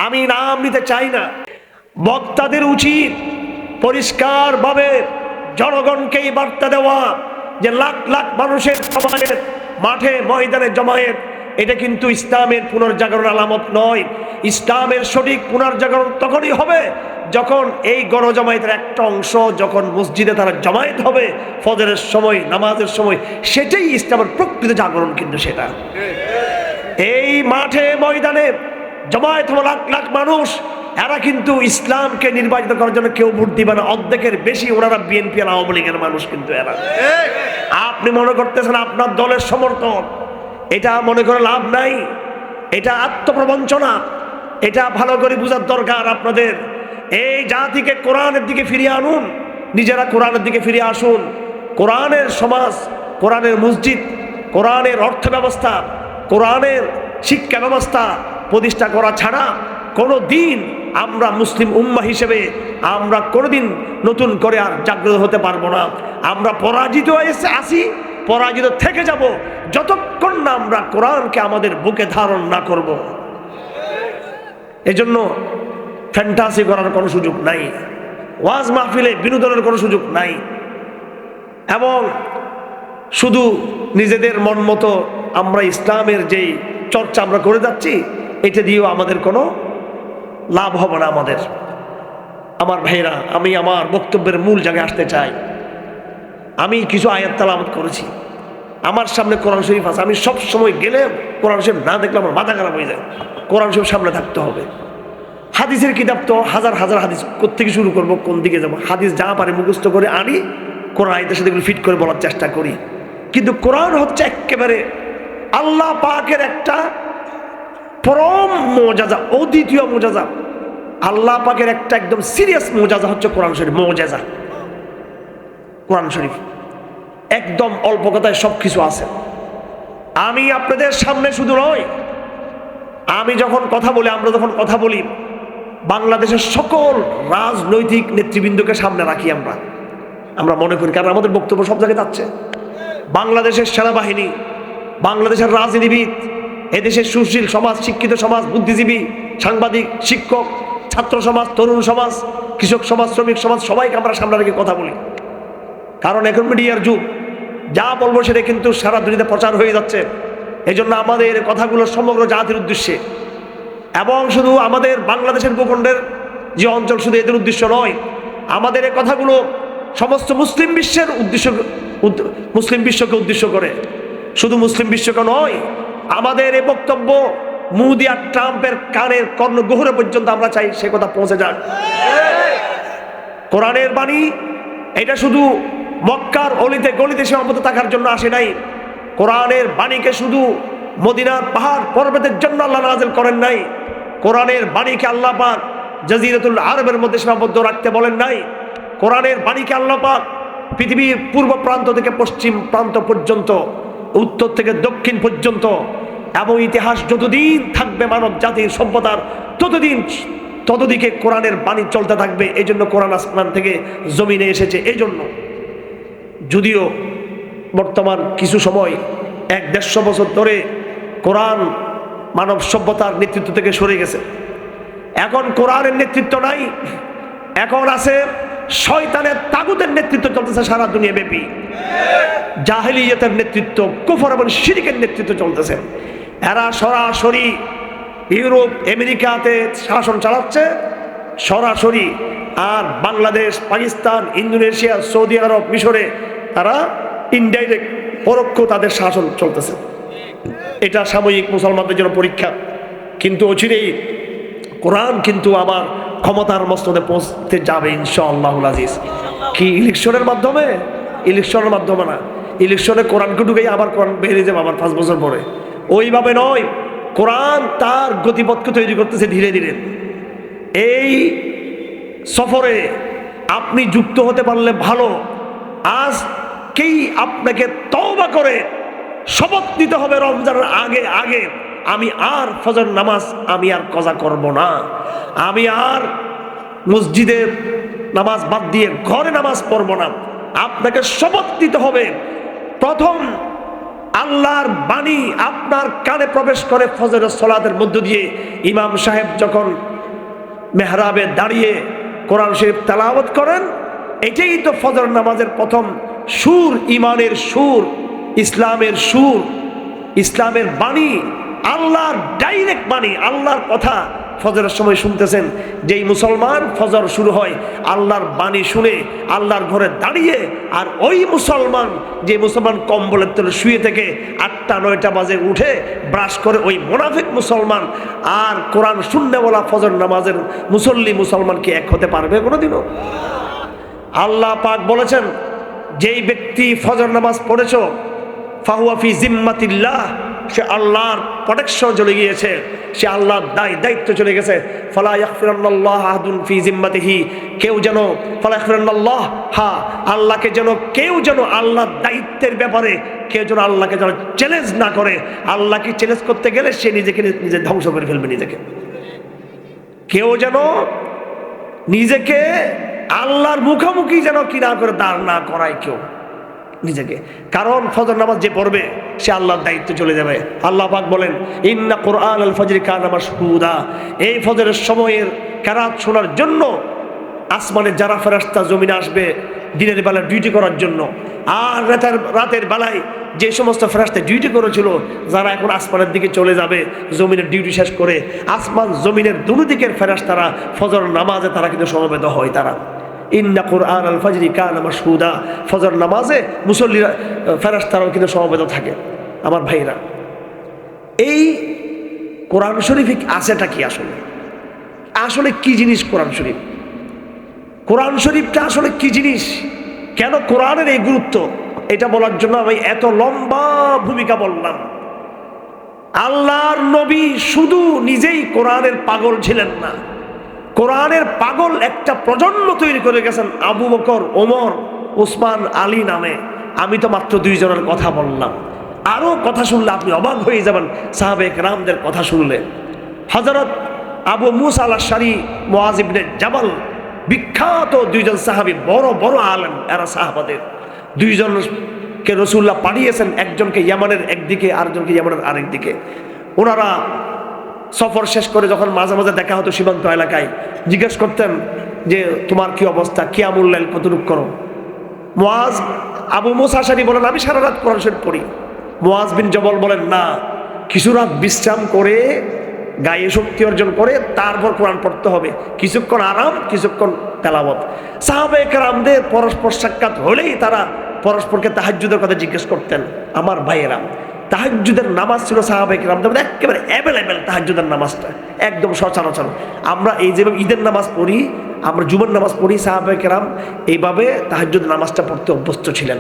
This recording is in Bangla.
আমি নাম নিতে চাই না। বক্তাদের উচিত পরিষ্কারভাবে জনগণকে এই বার্তা দেওয়া যে লাখ লাখ মানুষের জমায়েত, মাঠে ময়দানে জমায়েত, এটা কিন্তু ইসলামের পুনর্জাগরণ আলামত নয়। ইসলামের সঠিক পুনর্জাগরণ তখনই হবে যখন এই গণজমায়েতের একটা অংশ যখন মসজিদে তারা জমায়েত হবে ফজরের সময়, নামাজের সময়, সেটাই ইসলামের প্রকৃত জাগরণ। কিন্তু সেটা এই মাঠে ময়দানে জমায়েত হলো লাখ লাখ মানুষ, এরা কিন্তু ইসলামকে নির্বাচিত করার জন্য কেউ ভোট দিবে না। অর্ধেকের বেশি ওনারা বিএনপি আর আওয়ামী লীগের মানুষ। কিন্তু এরা, আপনি মনে করতেছেন আপনার দলের সমর্থক, এটা মনে করে লাভ নাই। এটা আত্মপ্রবঞ্চনা। এটা ভালো করে বোঝার দরকার আপনাদের। এই জাতিকে কোরআনের দিকে ফিরিয়ে আনুন, নিজেরা কোরআনের দিকে ফিরে আসুন। কোরআনের সমাজ, কোরআনের মসজিদ, কোরআনের অর্থ ব্যবস্থা, কোরআনের শিক্ষা ব্যবস্থা প্রতিষ্ঠা করা ছাড়া কোনো দিন আমরা মুসলিম উম্মাহ হিসেবে আমরা কোনোদিন নতুন করে আর জাগ্রত হতে পারবো না। আমরা পরাজিত হয়েছে আসি, পরাজিত থেকে যাব যতক্ষণ না আমরা কোরআনকে আমাদের বুকে ধারণ না করব। এজন্য ফ্যান্টাসি করার কোনো সুযোগ নাই, ওয়াজ মাহফিলে বিনোদনের কোনো সুযোগ নাই, এবং শুধু নিজেদের মন মতো আমরা ইসলামের যেই চর্চা আমরা করে যাচ্ছি, এটা দিয়েও আমাদের কোনো লাভ হবে না আমাদের। আমার ভাইরা, আমি আমার বক্তব্যের মূল জায়গায় আসতে চাই। আমি কিছু আয়াত তেলাওয়াত করেছি, আমার সামনে কোরআন শরীফ আছে। আমি সব সময় গেলে কোরআন শরীফ না দেখলে আমার মাথা খারাপ হয়ে যায়। কোরআন শরীফ সামনে থাকতে হবে। হাদিসের কিতাব তো হাজার হাজার হাদিস, কোত্থেকে শুরু করবো, কোন দিকে যাবো? হাদিস যা পারে মুখস্থ করে আনি, কোরআন আয়াতের সাথে ফিট করে বলার চেষ্টা করি। কিন্তু কোরআন হচ্ছে একেবারে আল্লাহ পাকের একটা পরম মুআজিজা, অদ্বিতীয় মুআজিজা। আল্লাহ পাকের একটা একদম সিরিয়াস মুআজিজা হচ্ছে কোরআন শরীফ। মুআজিজা কোরআন শরীফ একদম অল্প কথায় সব কিছু আছে। আমি আপনাদের সামনে শুধু নয়, আমি যখন কথা বলি, আমরা যখন কথা বলি, বাংলাদেশের সকল রাজনৈতিক নেতৃবৃন্দকে সামনে রাখি আমরা মনে করি, কারণ আমাদের বক্তব্য সব জায়গায় যাচ্ছে। বাংলাদেশের সেনাবাহিনী, বাংলাদেশের রাজনীতিবিদ, এদেশের সুশীল সমাজ, শিক্ষিত সমাজ, বুদ্ধিজীবী, সাংবাদিক, শিক্ষক, ছাত্র সমাজ, তরুণ সমাজ, কৃষক সমাজ, শ্রমিক সমাজ, সবাইকে আমরা সামনে রেখে কথা বলি। কারণ এখন মিডিয়ার যুগ, যা বলবো সেটা কিন্তু সারা দুনিয়াতে প্রচার হয়ে যাচ্ছে। এই জন্য আমাদের কথাগুলো সমগ্র জাতির উদ্দেশ্যে, এবং শুধু আমাদের বাংলাদেশের ভূখণ্ডের যে অঞ্চল শুধু এদের উদ্দেশ্য নয়, আমাদের এই কথাগুলো সমস্ত মুসলিম বিশ্বের উদ্দেশ্য, মুসলিম বিশ্বকে উদ্দেশ্য করে। শুধু মুসলিম বিশ্বকে নয়, আমাদের এই বক্তব্য মোদি আর ট্রাম্পের কানের কর্ণগহ্বরে পর্যন্ত আমরা চাই সে কথা পৌঁছে যাক। কোরআনের বাণী এটা শুধু মক্কার অলিতে গলিতে সীমাবদ্ধ থাকার জন্য আসে নাই। কোরআনের বাণীকে শুধু মদিনার পাহাড় পর্বতের জন্য আল্লাহ নাযিল করেন নাই। কোরআনের বাণীকে আল্লাহ পাক জাজিরাতুল আরবের মধ্যে সীমাবদ্ধ রাখতে বলেন নাই। কোরআনের বাণীকে আল্লাহ পাক পৃথিবীর পূর্ব প্রান্ত থেকে পশ্চিম প্রান্ত পর্যন্ত, উত্তর থেকে দক্ষিণ পর্যন্ত, এবং ইতিহাস যতদিন থাকবে মানব জাতির সভ্যতার, ততদিকে কোরআনের বাণী চলতে থাকবে। এই জন্য কোরআন আসমান থেকে জমিনে এসেছে। এই জন্য যদিও বর্তমান কিছু সময় 100-150 বছর ধরে কোরআন মানব সভ্যতার নেতৃত্ব থেকে সরে গেছে, এখন কোরআনের নেতৃত্ব নাই, এখন আছে শয়তানের তাগুতের নেতৃত্ব চলতেছে সারা দুনিয়া ব্যাপী। জাহেলিয়াতের নেতৃত্ব, কুফর এবং শিরকের নেতৃত্ব চলতেছে। এরা সরাসরি ইউরোপ আমেরিকাতে শাসন চালাচ্ছে সরাসরি, আর বাংলাদেশ, পাকিস্তান, ইন্দোনেশিয়া, সৌদি আরব, মিশরে তারা ইনডাইরেক্ট, পরোক্ষ তাদের শাসন চলতেছে। এটা সাময়িক মুসলমানদের জন্য পরীক্ষা, কিন্তু অচিরেই কোরআন কিন্তু আবার ক্ষমতার মস্তদে পৌঁছতে যাবে ইনশাআল্লাহুল আজিজ। কি ইলেকশনের মাধ্যমে? ইলেকশনের মাধ্যমে না, ইলেকশনে কোরআনকে ঢুকেই আবার কোরআন বেরিয়ে যাবে আবার 5 বছর পরে। ওইভাবে নয়, কোরআন তার গতিপথকে তৈরি করতেছে ধীরে ধীরে। এই সফরে আপনি যুক্ত হতে পারলে ভালো। আজকেই আপনাকে তওবা করে শপথ নিতে হবে রমজানের আগে আগে, আমি আর ফজর নামাজ আমি আর কজা করব না, আমি আর মসজিদের নামাজ বাদ দিয়ে ঘরে নামাজ পড়ব না। আপনাকে শপথ নিতে হবে। প্রথম আল্লাহর বাণী আপনার কানে প্রবেশ করে ফজরের সালাতের মধ্য দিয়ে। ইমাম সাহেব যখন মেহরাবে দাঁড়িয়ে কোরআন শরীফ তেলাওয়াত করেন, এটাই তো ফজর নামাজের প্রথম সুর, ইমানের সুর, ইসলামের সুর, ইসলামের বাণী, আল্লাহর ডাইরেক্ট বাণী, আল্লাহর কথা ফজরের সময় শুনতেছেন। যেই মুসলমান ফজর শুরু হয় আল্লাহর বাণী শুনে আল্লাহর ঘরে দাঁড়িয়ে, আর ওই মুসলমান, যে মুসলমান কম্বলের তলে শুয়ে থেকে 8টা-9টা বাজে উঠে ব্রাশ করে, ওই মুনাফিক মুসলমান আর কোরআন শুনতে বলা ফজর নামাজের মুসল্লি মুসলমান কি এক হতে পারবে কোনোদিনও? আল্লাহ পাক বলেছেন, যেই ব্যক্তি ফজর নামাজ পড়েছ ফাহুয়া ফি জিম্মাতিল্লাহ, সে আল্লাহর প্রোটেকশন চলে গিয়েছে, সে আল্লাহর দায়িত্ব চলে গেছে। ফালা ইয়াগফিরান্নাল্লাহু আহাদুন ফি জিম্মাতিহি, কেউ যেন ফালা ইয়াগফিরান্নাল্লাহ, হ্যাঁ আল্লাহকে যেন কেউ যেন আল্লাহর দায়িত্বের ব্যাপারে কেউ যেন আল্লাহকে যেন চ্যালেঞ্জ না করে। আল্লাহকে চ্যালেঞ্জ করতে গেলে সে নিজে ধ্বংস করে ফেলবে নিজেকে। কেউ যেন নিজেকে আল্লাহর মুখোমুখি যেন কি না করে, দাঁড় না করায় কেউ নিজেকে। কারণ ফজর নামাজ যে পড়বে সে আল্লাহর দায়িত্ব চলে যাবে। আল্লাহ পাক বলেন, ইন্না কুরআন আল ফজরি কানা মাশহুদা, এই ফজরের সময়ের কেরাত শোনার জন্য আসমানে যারা ফেরেশতা জমিনে আসবে দিনের বেলায় ডিউটি করার জন্য, আর রাতের বেলায় যে সমস্ত ফেরেশতা ডিউটি করেছিল, যারা এখন আসমানের দিকে চলে যাবে জমিনের ডিউটি শেষ করে, আসমান জমিনের দুদিকের ফেরেশতারা ফজর নামাজে তারা কিন্তু সমবেত হয়। তারা ইন্না কুরআন আল ফজরি কানা মাশহুদা, ফজর নামাজে মুসল্লিরা ফেরেশতারাও কিন্তু সমবেত থাকে। আমার ভাইরা, এই কোরআন শরীফ আছেটা কি আসলে? আসলে কি জিনিস কোরআন শরীফ? কোরআন শরীফটা আসলে কি জিনিস? কেন কোরআনের এই গুরুত্ব? এটা বলার জন্য আমি এত লম্বা ভূমিকা বললাম। আল্লাহর নবী শুধু নিজেই কোরআনের পাগল ছিলেন না, কোরআনের পাগল একটা প্রজন্ম তৈরি করে গেছেন আবু বকর, ওমর, উসমান, আলী নামে। আমি তো মাত্র 2 জনের কথা বললাম, আরো কথা শুনলে আপনি অবাক হয়ে যাবেন। সাহাবে কেরামদের কথা শুনলে, হযরত আবু মুসা আল-আশআরী, মুআয ইবনে জাবাল, বিখ্যাত 2 জন সাহাবী, বড় বড় আলেম এরা সাহাবাদের। 2 জনকে রাসূলুল্লাহ পাঠিয়েছেন, একজনকে ইয়ামানের একদিকে, আরেকজনকে ইয়ামানের আরেক দিকে। ওনারা সফর শেষ করে যখন মাঝে মাঝে দেখা হতো সীমান্ত এলাকায়, জিজ্ঞেস করতেন যে তোমার কি অবস্থা, কিয়ামুল লাইল কতটুক করো? আবু মুসা আশআরী বলেন, আমি সারা রাত কোরআন শরীফ পড়ি। মুআয বিন জবল বলেন, না, কিছু রাত বিশ্রাম করে গায়ে শক্তি অর্জন করে তারপর কোরআন পড়তে হবে, কিছুক্ষণ আরাম, কিছুক্ষণ তেলাওয়াত। সাহাবায়ে কেরামদের পরস্পর সাক্ষাৎ হলেই তারা পরস্পরকে তাহাজ্জুদের কথা জিজ্ঞেস করতেন। আমার ভাইয়েরা, তাহাজ্জুদের নামাজ ছিল সাহাবায়ে কেরামদের মধ্যে একেবারে অ্যাভেলেবেল। তাহাজ্জুদের নামাজটা একদম সচরাচর। আমরা এই যেভাবে ঈদের নামাজ পড়ি, আমরা জুমার নামাজ পড়ি, সাহাবায়ে কেরাম এইভাবে তাহাজ্জুদের নামাজটা পড়তে অভ্যস্ত ছিলেন।